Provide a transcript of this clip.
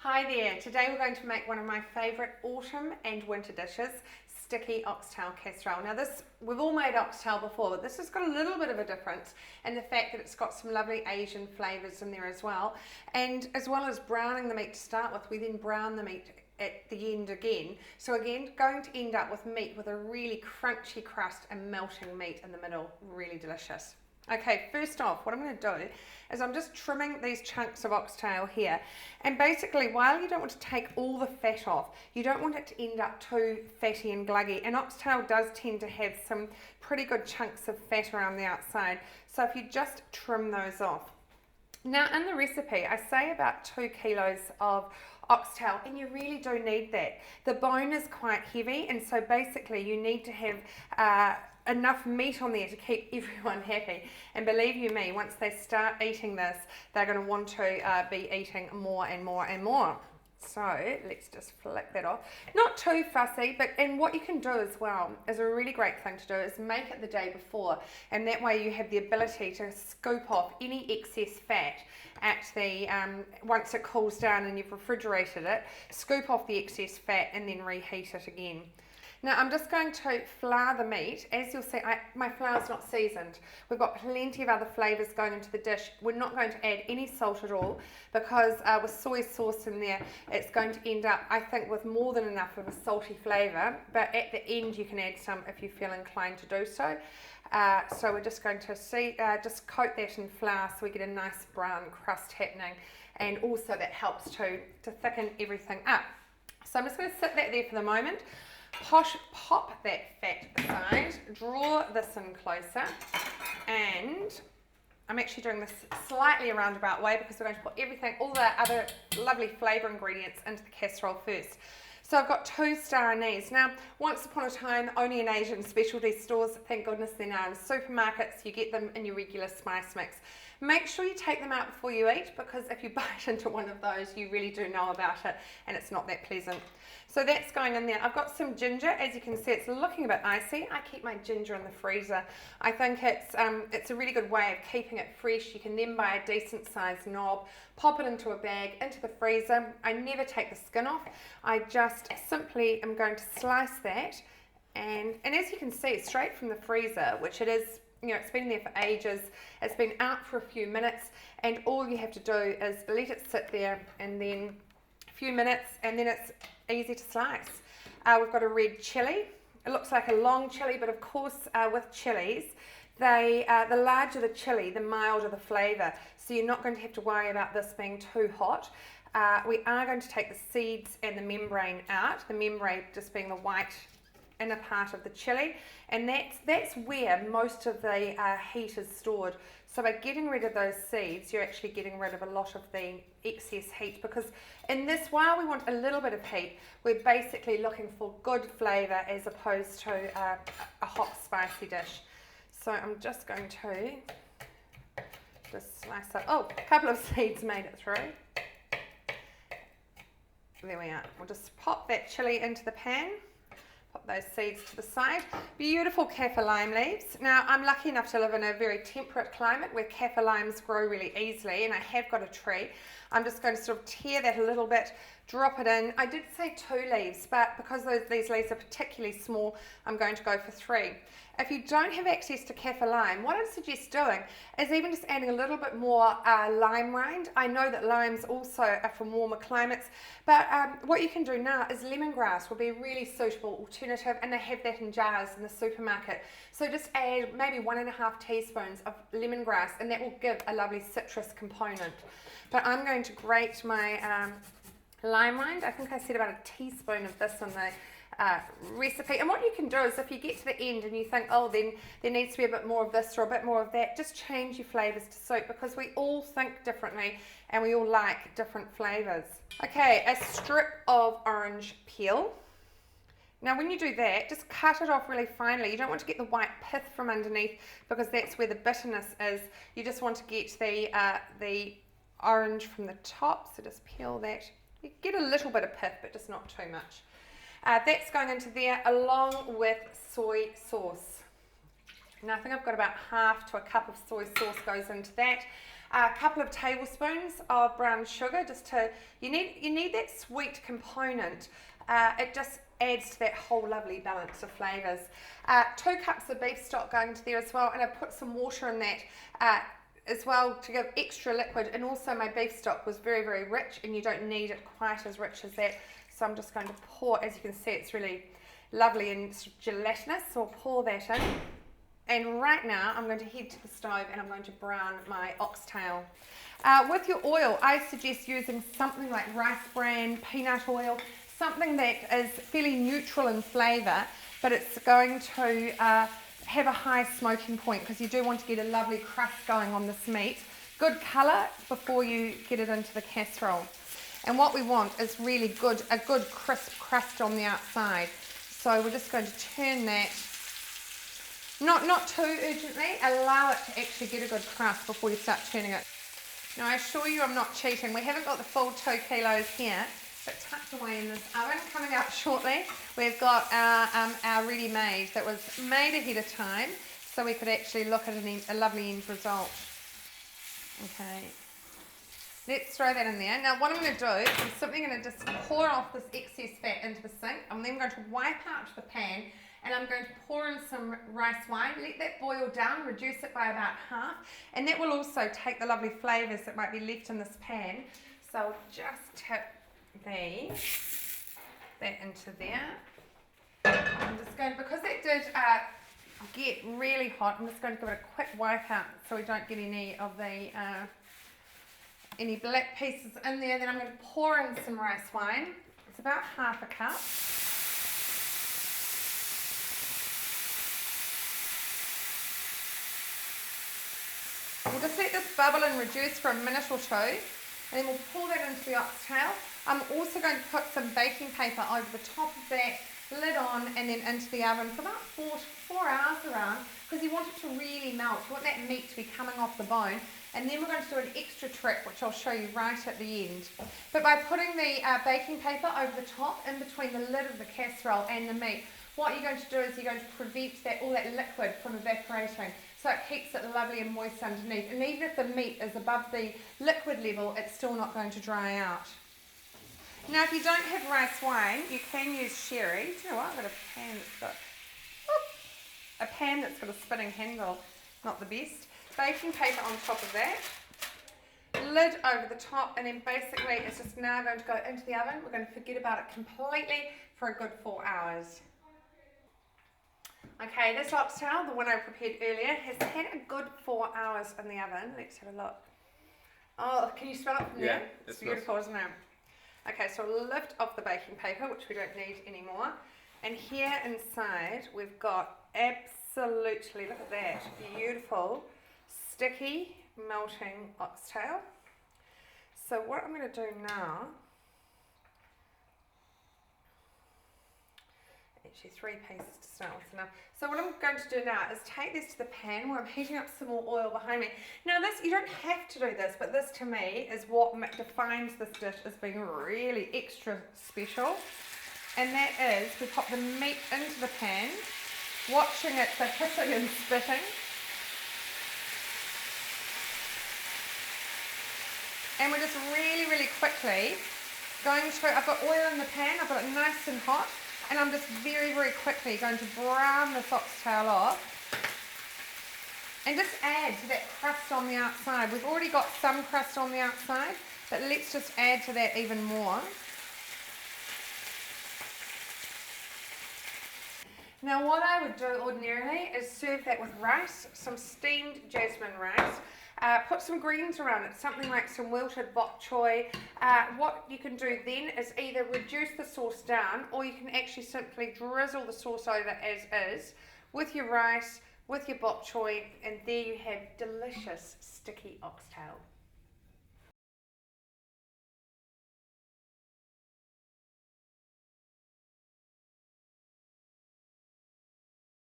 Hi there, today we're going to make one of my favourite autumn and winter dishes, sticky oxtail casserole. Now we've all made oxtail before, but this has got a little bit of a difference in the fact that it's got some lovely Asian flavours in there as well. And as well as browning the meat to start with, we then brown the meat at the end again. So again, going to end up with meat with a really crunchy crust and melting meat in the middle, really delicious. Okay, first off, what I'm going to do is I'm just trimming these chunks of oxtail here, and basically while you don't want to take all the fat off, you don't want it to end up too fatty and gluggy, and oxtail does tend to have some pretty good chunks of fat around the outside, so if you just trim those off. Now in the recipe I say about 2 kilos of oxtail, and you really do need that. The bone is quite heavy, and so basically you need to have enough meat on there to keep everyone happy, and believe you me, once they start eating this, they're going to want to be eating more and more and more. So let's just flick that off. Not too fussy, and what you can do as well is a really great thing to do is make it the day before, and that way you have the ability to scoop off any excess fat at the once it cools down and you've refrigerated it, scoop off the excess fat and then reheat it again. Now I'm just going to flour the meat. As you'll see, my flour's not seasoned. We've got plenty of other flavours going into the dish. We're not going to add any salt at all because with soy sauce in there, it's going to end up, I think, with more than enough of a salty flavour. But at the end, you can add some if you feel inclined to do so. So we're just going to just coat that in flour so we get a nice brown crust happening, and also that helps to thicken everything up. So I'm just going to sit that there for the moment. Pop that fat aside, draw this in closer, and I'm actually doing this slightly a roundabout way because we're going to put everything, all the other lovely flavour ingredients into the casserole first. So I've got 2 star anise. Now, once upon a time, only in Asian specialty stores, thank goodness they're now in supermarkets, you get them in your regular spice mix. Make sure you take them out before you eat, because if you bite into one of those, you really do know about it, and it's not that pleasant. So that's going in there. I've got some ginger. As you can see, it's looking a bit icy. I keep my ginger in the freezer. I think it's a really good way of keeping it fresh. You can then buy a decent sized knob, pop it into a bag, into the freezer. I never take the skin off. I just simply am going to slice that, and as you can see, it's straight from the freezer, which it is. You know, it's been there for ages, it's been out for a few minutes, and all you have to do is let it sit there and then a few minutes, and then it's easy to slice. We've got a red chilli. It looks like a long chilli, but of course with chilies, the larger the chilli, the milder the flavour, so you're not going to have to worry about this being too hot. We are going to take the seeds and the membrane out, the membrane just being the white inner part of the chili, and that's where most of the heat is stored. So by getting rid of those seeds, you're actually getting rid of a lot of the excess heat, because in this, while we want a little bit of heat, we're basically looking for good flavour as opposed to a hot spicy dish. So I'm just going to just slice up. Oh, a couple of seeds made it through. There we are. We'll just pop that chili into the pan. Pop those seeds to the side. Beautiful kaffir lime leaves. Now, I'm lucky enough to live in a very temperate climate where kaffir limes grow really easily, and I have got a tree. I'm just going to sort of tear that a little bit, drop it in. I did say 2 leaves, but because these leaves are particularly small, I'm going to go for 3. If you don't have access to kaffir lime, what I'd suggest doing is even just adding a little bit more lime rind. I know that limes also are from warmer climates, but what you can do now is lemongrass will be a really suitable alternative, and they have that in jars in the supermarket. So just add maybe 1.5 teaspoons of lemongrass, and that will give a lovely citrus component. But I'm going to grate my lime rind. I think I said about a teaspoon of this in the recipe. And what you can do is, if you get to the end and you think, oh, then there needs to be a bit more of this or a bit more of that, just change your flavours to suit, because we all think differently and we all like different flavours. Okay, a strip of orange peel. Now when you do that, just cut it off really finely. You don't want to get the white pith from underneath, because that's where the bitterness is. You just want to get the orange from the top, so just peel that. You get a little bit of pith, but just not too much. That's going into there along with soy sauce. Now I think I've got about half to a cup of soy sauce goes into that. a couple of tablespoons of brown sugar, just to, you need that sweet component. It just adds to that whole lovely balance of flavours. 2 cups of beef stock going into there as well, and I put some water in that as well to give extra liquid, and also my beef stock was very, very rich, and you don't need it quite as rich as that. So I'm just going to pour, as you can see, it's really lovely and sort of gelatinous, so I'll pour that in. And right now I'm going to head to the stove and I'm going to brown my oxtail. With your oil, I suggest using something like rice bran, peanut oil, something that is fairly neutral in flavour, but it's going to have a high smoking point, because you do want to get a lovely crust going on this meat. Good colour before you get it into the casserole. And what we want is really a good crisp crust on the outside. So we're just going to turn that, not too urgently, allow it to actually get a good crust before you start turning it. Now I assure you I'm not cheating. We haven't got the full 2 kilos here, but tucked away in this oven. Coming up shortly, we've got our ready-made that was made ahead of time, so we could actually look at a lovely end result. Okay. Let's throw that in there. Now what I'm going to do is I'm simply going to just pour off this excess fat into the sink. I'm then going to wipe out the pan, and I'm going to pour in some rice wine, let that boil down, reduce it by about half, and that will also take the lovely flavours that might be left in this pan. So I'll just tip that into there. I'm just going, because it did get really hot, I'm just going to give it a quick wipe out so we don't get any of the any black pieces in there. Then I'm going to pour in some rice wine. It's about half a cup. We'll just let this bubble and reduce for a minute or two, and then we'll pour that into the oxtail. I'm also going to put some baking paper over the top of that, lid on, and then into the oven for about 4 hours around, because you want it to really melt. You want that meat to be coming off the bone. And then we're going to do an extra trick, which I'll show you right at the end. But by putting the baking paper over the top, in between the lid of the casserole and the meat, what you're going to do is you're going to prevent all that liquid from evaporating. So it keeps it lovely and moist underneath. And even if the meat is above the liquid level, it's still not going to dry out. Now, if you don't have rice wine, you can use sherry. Do you know what? I've got a pan that's got a spinning handle. Not the best. Baking paper on top of that, lid over the top, and then basically it's just now going to go into the oven. We're going to forget about it completely for a good 4 hours. Okay, this oxtail, the one I prepared earlier, has had a good 4 hours in the oven. Let's have a look. Oh, can you smell it from there? It's beautiful, isn't it? Okay, so I'll lift off the baking paper, which we don't need anymore. And here inside we've got absolutely, look at that, beautiful, sticky, melting oxtail. So what I'm going to do now, actually 3 pieces to start with enough. So what I'm going to do now is take this to the pan where I'm heating up some more oil behind me. Now this, you don't have to do this, but this to me is what defines this dish as being really extra special. And that is, we pop the meat into the pan, watching it for hissing and spitting. And we're just really, really quickly going to, I've got oil in the pan, I've got it nice and hot, and I'm just very, very quickly going to brown this oxtail off and just add to that crust on the outside. We've already got some crust on the outside, but let's just add to that even more. Now what I would do ordinarily is serve that with rice, some steamed jasmine rice. Put some greens around it, something like some wilted bok choy. What you can do then is either reduce the sauce down, or you can actually simply drizzle the sauce over as is with your rice, with your bok choy, and there you have delicious sticky oxtail.